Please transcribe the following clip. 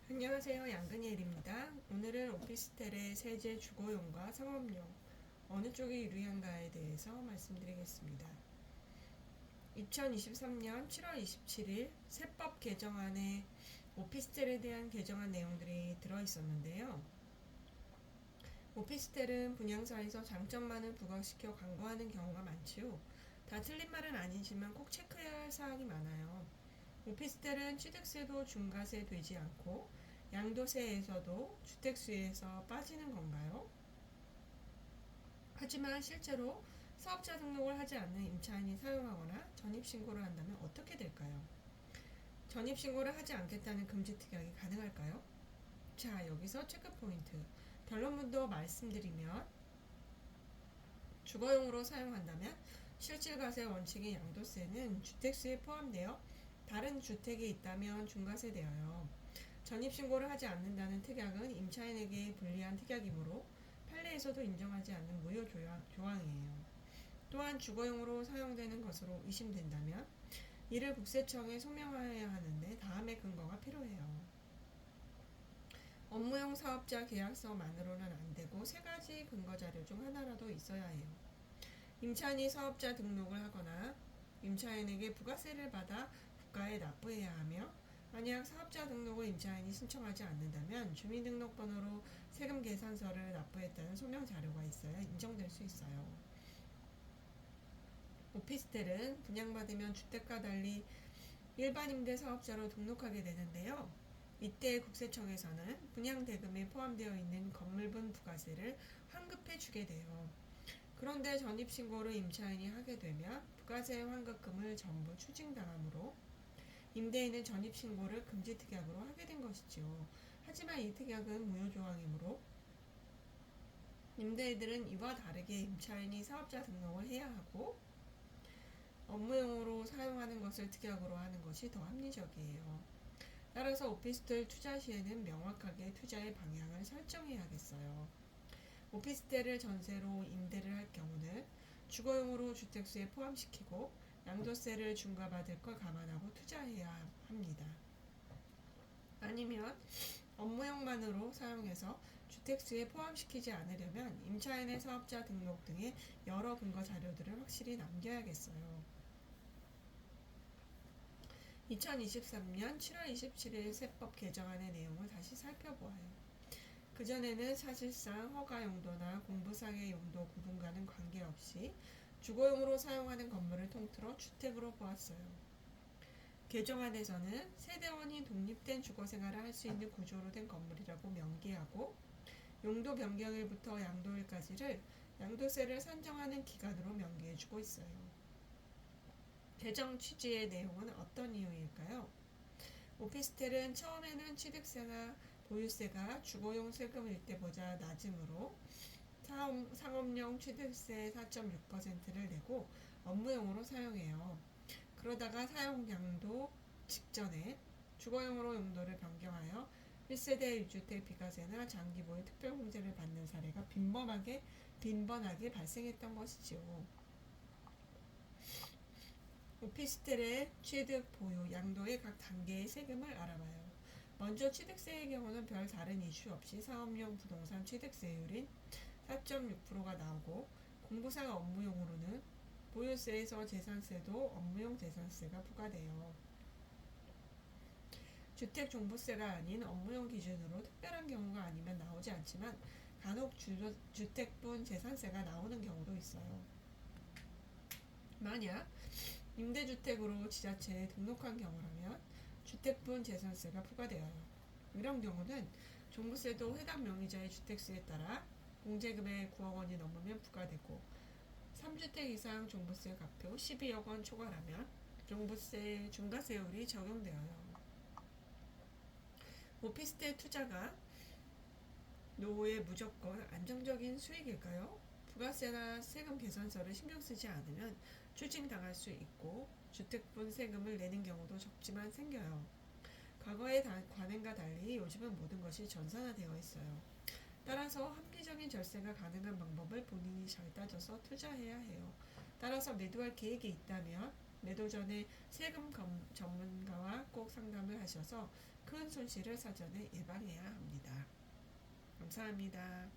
안녕하세요. 양근일입니다. 오늘은 오피스텔의 세제 주거용과 상업용 어느 쪽이 유리한가에 대해서 말씀드리겠습니다. 2023년 7월 27일 세법 개정안에 오피스텔에 대한 개정안 내용들이 들어있었는데요. 오피스텔은 분양사에서 장점만을 부각시켜 광고하는 경우가 많지요. 다 틀린 말은 아니지만 꼭 체크해야 할 사항이 많아요. 오피스텔은 취득세도 중과세 되지 않고 양도세에서도 주택수에서 빠지는 건가요? 하지만 실제로 사업자 등록을 하지 않는 임차인이 사용하거나 전입신고를 한다면 어떻게 될까요? 전입신고를 하지 않겠다는 금지특약이 가능할까요? 자, 여기서 체크포인트. 결론부터 말씀드리면 주거용으로 사용한다면 실질과세 원칙인 양도세는 주택수에 포함되어 다른 주택이 있다면 중과세되어요. 전입신고를 하지 않는다는 특약은 임차인에게 불리한 특약이므로 판례에서도 인정하지 않는 무효 조항이에요. 또한 주거용으로 사용되는 것으로 의심된다면 이를 국세청에 소명하여야 하는데 다음의 근거가 필요해요. 업무용 사업자 계약서만으로는 안 되고 세 가지 근거 자료 중 하나라도 있어야 해요. 임차인이 사업자 등록을 하거나 임차인에게 부가세를 받아 국가에 납부해야 하며 만약 사업자 등록을 임차인이 신청하지 않는다면 주민등록번호로 세금 계산서를 납부했다는 소명 자료가 있어야 인정될 수 있어요. 오피스텔은 분양받으면 주택과 달리 일반 임대 사업자로 등록하게 되는데요. 이때 국세청에서는 분양대금에 포함되어 있는 건물분 부가세를 환급해 주게 돼요. 그런데 전입신고를 임차인이 하게 되면 부가세 환급금을 전부 추징당하므로 임대인은 전입신고를 금지특약으로 하게 된 것이죠. 하지만 이 특약은 무효조항이므로 임대인들은 이와 다르게 임차인이 사업자 등록을 해야 하고 업무용으로 사용하는 것을 특약으로 하는 것이 더 합리적이에요. 따라서 오피스텔 투자 시에는 명확하게 투자의 방향을 설정해야겠어요. 오피스텔을 전세로 임대를 할 경우는 주거용으로 주택수에 포함시키고 양도세를 중과받을 걸 감안하고 투자해야 합니다. 아니면 업무용만으로 사용해서 주택수에 포함시키지 않으려면 임차인의 사업자 등록 등의 여러 근거 자료들을 확실히 남겨야겠어요. 2023년 7월 27일 세법 개정안의 내용을 다시 살펴보아요. 그전에는 사실상 허가 용도나 공부상의 용도 구분과는 관계없이 주거용으로 사용하는 건물을 통틀어 주택으로 보았어요. 개정안에서는 세대원이 독립된 주거생활을 할 수 있는 구조로 된 건물이라고 명기하고 용도 변경일부터 양도일까지를 양도세를 산정하는 기간으로 명기해주고 있어요. 개정 취지의 내용은 어떤 이유일까요? 오피스텔은 처음에는 취득세나 보유세가 주거용 세금일 때보다 낮으므로 상업용 취득세 4.6%를 내고 업무용으로 사용해요. 그러다가 사용량도 직전에 주거용으로 용도를 변경하여 1세대 1주택 비과세나 장기보유 특별공제를 받는 사례가 빈번하게 발생했던 것이지요. 오피스텔의 취득, 보유, 양도의 각 단계의 세금을 알아봐요. 먼저 취득세의 경우는 별 다른 이슈 없이 사업용 부동산 취득세율인 4.6%가 나오고 공부상 업무용으로는 보유세에서 재산세도 업무용 재산세가 부과돼요. 주택 종부세가 아닌 업무용 기준으로 특별한 경우가 아니면 나오지 않지만 간혹 주택분 재산세가 나오는 경우도 있어요. 만약 임대주택으로 지자체에 등록한 경우라면 주택분 재산세가 부과되어요. 이런 경우는 종부세도 해당 명의자의 주택수에 따라 공제금액 9억 원이 넘으면 부과되고 3주택 이상 종부세 납표 12억 원 초과라면 종부세 중과세율이 적용되어요. 오피스텔 투자가 노후에 무조건 안정적인 수익일까요? 부가세나 세금 계산서를 신경 쓰지 않으면 추징당할 수 있고 주택분 세금을 내는 경우도 적지만 생겨요. 과거의 관행과 달리 요즘은 모든 것이 전산화되어 있어요. 따라서 합리적인 절세가 가능한 방법을 본인이 잘 따져서 투자해야 해요. 따라서 매도할 계획이 있다면 매도 전에 세금 전문가와 꼭 상담을 하셔서 큰 손실을 사전에 예방해야 합니다. 감사합니다.